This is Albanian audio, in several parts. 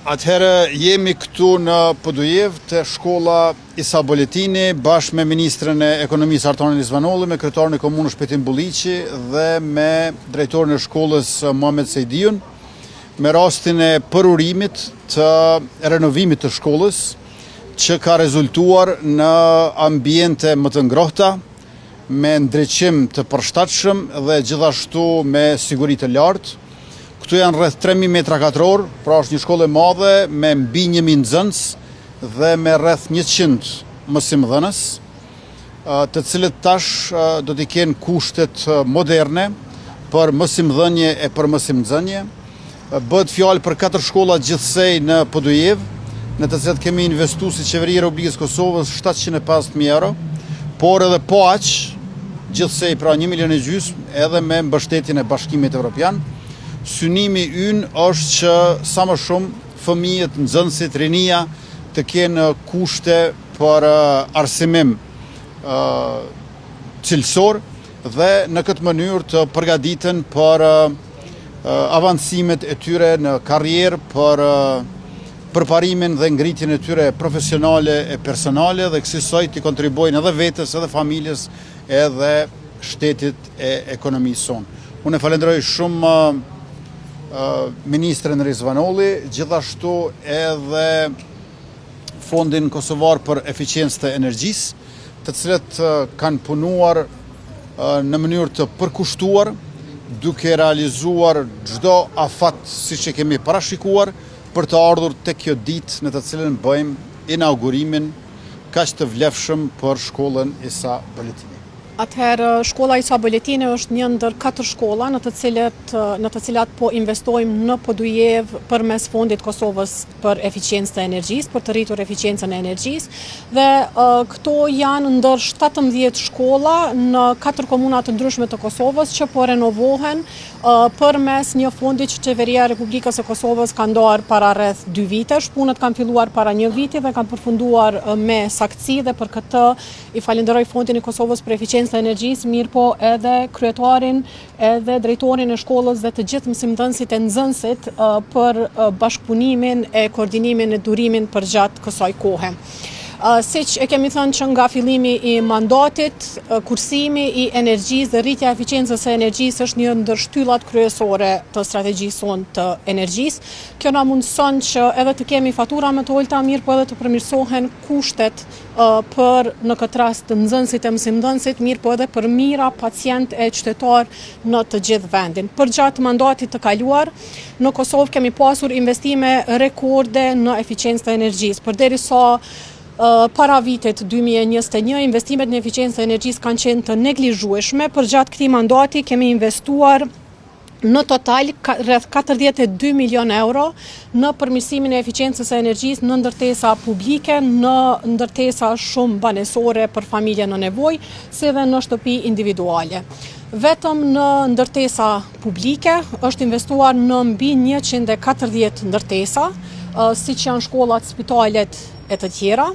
Atëherë jemi këtu në Podujev të shkolla Isa Boletini bashkë me Ministrën e Ekonomisë Artonin Rizvanolli, me kryetarën e komunës Shpetin Bulliqi dhe me drejtorin e shkollës Muhamet Sejdiun, me rastin e përurimit të renovimit të shkollës që ka rezultuar në ambiente më të ngrohta, me ndriçim të përshtatshëm dhe gjithashtu me siguri të lartë. Këtu janë rreth 3000 metra katror, pra është një shkollë e madhe me mbi 1000 nxënës dhe me rreth 100 mësimdhënës, të cilët tash do t'i kenë kushtet moderne për mësimdhënie e për mësimnxënie. Bëhet fjalë për 4 shkolla gjithsej në Podujev, në të cilat kemi investuar si Qeveria e Republikës Kosovës 750.000 euro, por edhe po aq, gjithsej pra 1,5 milion edhe me mbështetjen e Bashkimit Evropian. Synimi ynë është që sa më shumë fëmijët, nxënësit, rinia të kenë kushte për arsimim cilësor dhe në këtë mënyrë të përgatiten për avancimet e tyre në karrierë, për përparimin dhe ngritjen e tyre profesionale e personale dhe kësaj të kontribuojnë edhe vetes, edhe familjes, edhe shtetit e ekonomisë sonë. Unë e falenderoj shumë Ministrën Rizvanolli, gjithashtu edhe Fondin Kosovar për Eficiencë të Energjisë, të cilët kanë punuar në mënyrë të përkushtuar, duke realizuar çdo afat siç e kemi parashikuar për të ardhur tek kjo ditë në të cilën bëjmë inaugurimin kaq të vlefshëm për shkollën Isa Boletini. Atëherë, shkolla Isa Boletini është një ndër 4 shkolla në të cilat po investojmë në Podujev përmes Fondit Kosovës për Eficiencë të Energjisë, për të rritur eficiencën e energjisë, dhe këto janë ndër 17 shkolla në 4 komuna të ndryshme të Kosovës që po renovohen përmes një fondi që Qeveria e Republikës së Kosovës ka ndarë para rreth 2 vitesh. Punët kanë filluar para 1 viti dhe kanë përfunduar me saktësi, dhe për këtë i falenderoj Fondin e Kosovës për Eficiencë të Energjisë, mirë po edhe kryetarin, edhe drejtorin e shkollës dhe të gjithë mësimdhënësit e nxënësit për bashkëpunimin e koordinimin e durimin për gjatë kësaj kohe. Siç e kemi thënë që nga fillimi i mandatit, kursimi i energjisë dhe rritja e eficiencës së energjisë është një ndër shtyllat kryesore të strategjisë sonë të energjisë. Kjo na mundson që edhe të kemi fatura më të ulta, mirë po edhe të përmirësohen kushtet për në këtë rast të nxënësit e mësimdhënësit, mirë po edhe për mira pacient e qytetar në të gjithë vendin. Për gjatë mandatit të kaluar, në Kosovë kemi pasur investime rekorde në eficiencë të energjisë. Përderisa para vitit 2021, investimet në eficiencë të energjisë kanë qenë të neglizhueshme. Për gjatë këtij mandati kemi investuar në total rreth 42 milion euro në përmirësimin e eficiencës së energjisë në ndërtesa publike, në ndërtesa shumë banesore për familje në nevojë, si dhe në shtëpi individuale. Vetëm në ndërtesa publike është investuar në mbi 140 ndërtesa, siç janë shkollat, spitalet e të tjera,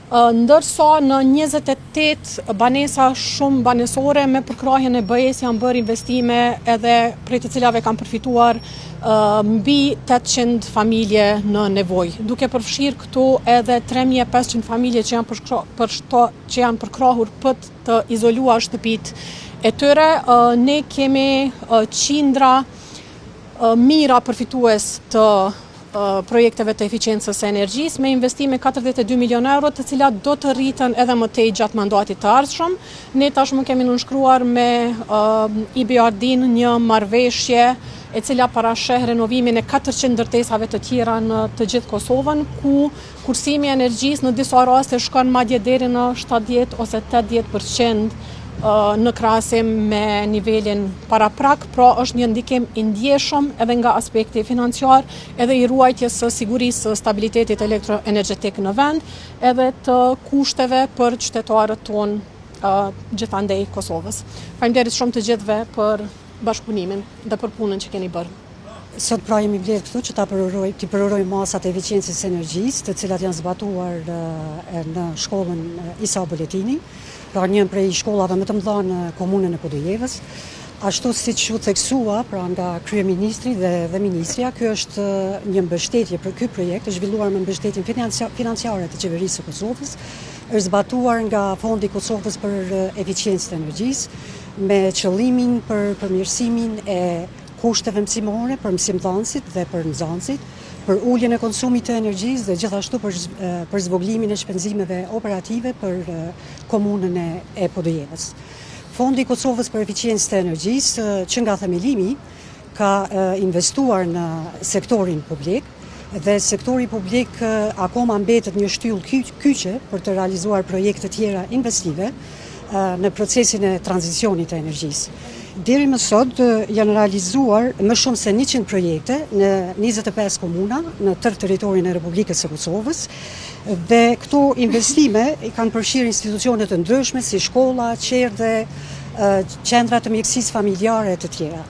ndërsa në 28 banesa shumë banesore me përkrahjen e BE-s janë bërë investime edhe prej të cilave kanë përfituar mbi 800 familje në nevojë, duke përfshirë këtu edhe 3500 familje që janë përkrahur për të izoluar shtëpitë e tyre. Ne kemi qindra mira përfitues të projekteve të eficiencës së energjisë me investime 42 milion euro, të cilat do të rriten edhe më tej gjatë mandatit të ardhshëm. Ne tashmë kemi nënshkruar me EBRD-n një marrëveshje e cila parasheh renovimin e 400 ndërtesave të tjera në të gjithë Kosovën, ku kursimi i energjisë në disa raste shkon madje deri në 70 ose 80% në krahasim me nivelin paraprak, pra është një ndikim i ndjeshëm edhe nga aspekti financiar, edhe i ruajtjes së sigurisë së stabilitetit elektroenergjetik në vend, edhe të kushteve për qytetarët tonë gjithandej Kosovës. Faleminderit shumë të gjithëve për bashkëpunimin dhe për punën që keni bërë. Sot pra jemi vlerë këtu që t'i përorojmë masat e eficiencës energjisë, të cilat janë zbatuar në shkollën Isa Boletini, pra një prej shkollave më të mëdha në komunën e Podujevës. Ashtu siç u theksua pra nga kryeministri dhe ministrja, ky është një mbështetje për ky projekt, është zhvilluar me mbështetjen financiare të qeverisë së Kosovës, është zbatuar nga Fondi i Kosovës për eficiencën e energjisë, me qëllimin për përmirësimin e kushteve mësimore për mësimdhënësit dhe për nxënësit, për uljen e konsumit të energjisë dhe gjithashtu për zvoglimin e shpenzimeve operative për komunën e Podujevës. Fondi i Kosovës për eficiencën e energjisë, që nga themelimi, ka investuar në sektorin publik, dhe sektori publik akoma mbetet një shtyllë kyçe për të realizuar projekte tjera investive në procesin e tranzicionit të energjisë. Deri më sot janë realizuar më shumë se 100 projekte në 25 komuna në tërë territorin e Republikës së Kosovës, dhe këto investime i kanë përfshirë institucione të ndryshme si shkolla, qerdhe, qendra të mjekësisë familjare e të tjera.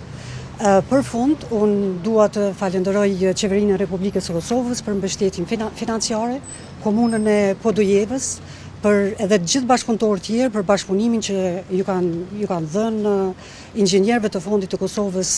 Për fund, unë dua të falenderoj qeverinë e Republikës së Kosovës për mbështetjen financiare, komunën e Podujevës, për edhe të gjithë bashkëpunëtorët tjerë për bashkëpunimin që ju kanë dhënë inxhinierëve të Fondit të Kosovës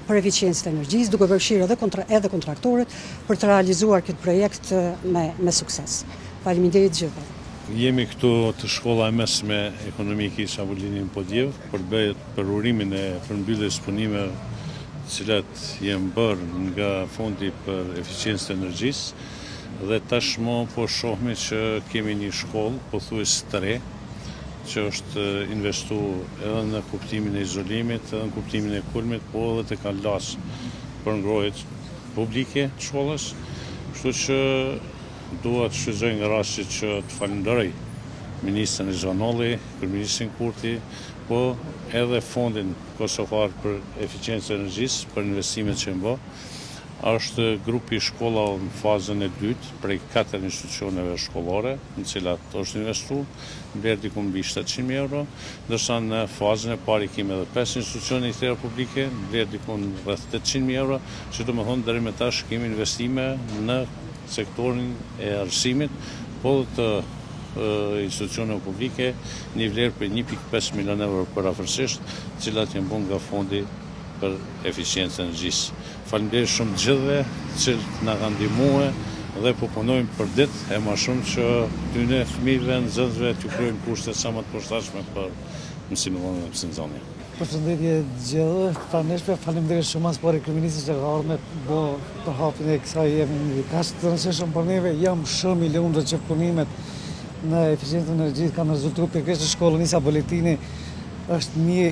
për eficiencën e energjisë, duke përfshirë edhe kontraktorët për të realizuar këtë projekt me sukses. Faleminderit gjithëve. Jemi këtu të shkolla e mesme ekonomike Isa Boletini në Podjev për urimin e përmbylljes punimeve të cilat janë bërë nga Fondi për eficiencën e energjisë. Dhe tashmë po shohmi që kemi një shkollë pothuajse të re, që është investuar edhe në kuptimin e izolimit, edhe në kuptimin e kulmit, po edhe të kalas për ngrohjet publike të shkollës. Kështu që dua të shfrytëzoj nga rasti që të falenderoj ministrin Zvanolli, kryeministrin Kurti, po edhe Fondin Kosovar për eficiencën e energjisë për investimet që bë. Është grupi shkolla në fazën e dytë prej 4 institucioneve shkollore në cilat është investuar, vlerë diku mbi 700.000 euro, ndërsa në fazën e parë kemi edhe 5 institucione tjera publike, vlerë diku rreth 800.000 euro, që domethënë deri më tash kemi investime në sektorin e arsimit, po të institucione publike, një vlerë për 1.5 milion euro për afërsisht, të cilat janë bërë nga Fondi për eficiencën e energjisë. Faleminderit shumë të gjithëve që na kanë ndihmuar dhe po punojmë për ditë e më shumë që tyne fëmijëve, nxënësve t'ju krijojmë kushte sa më të përshtatshme për mësimin dhe mësimdhënien. Përshëndetje gjithë, praneshme, faleminderit shumë as për kryeministit që ka ardhur me bo për hapjen e kësaj jemi kaq të rëndësishëm për neve, jam shumë i lumtur që punimet në eficiencën e energjisë kanë rezultuar pikërisht në shkollën Isa Boletini. Është një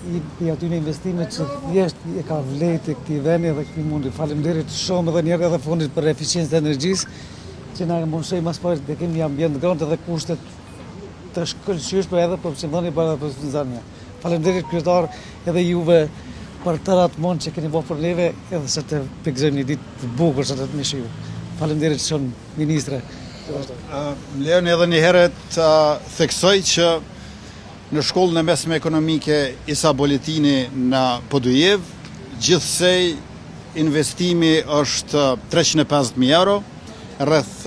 i atyre investime që thjesht e ka vlerë këtij vendi dhe këtij mundi. Faleminderit shumë edhe një herë edhe Fondit për eficiencën e energjisë që na mundësoi më pas të kemi një ambient grënë dhe kushtet të shkëlqyeshme edhe për mësimdhënie para për nxënësia. Faleminderit kryetar edhe juve për të atë mund që keni bërë për neve edhe se të pikëzojmë një ditë të bukur sa të mëshiu. Faleminderit shumë ministre. Më lejoni edhe një herë të theksoj që në shkollën e mesme ekonomike Isa Boletini në Podujev, gjithsej investimi është 350.000 euro, rreth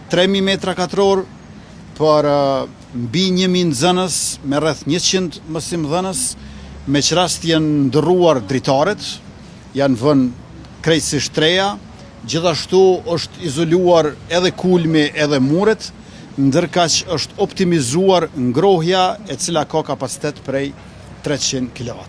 3.000 metra katror, për mbi 1.000 nxënës me rreth 100 mësimdhënës, me që rast janë ndërruar dritaret, janë vënë krejtësisht treja, gjithashtu është izoluar edhe kulmi edhe muret, ndërkaq është optimizuar ngrohja e cila ka kapacitet prej 300 kW.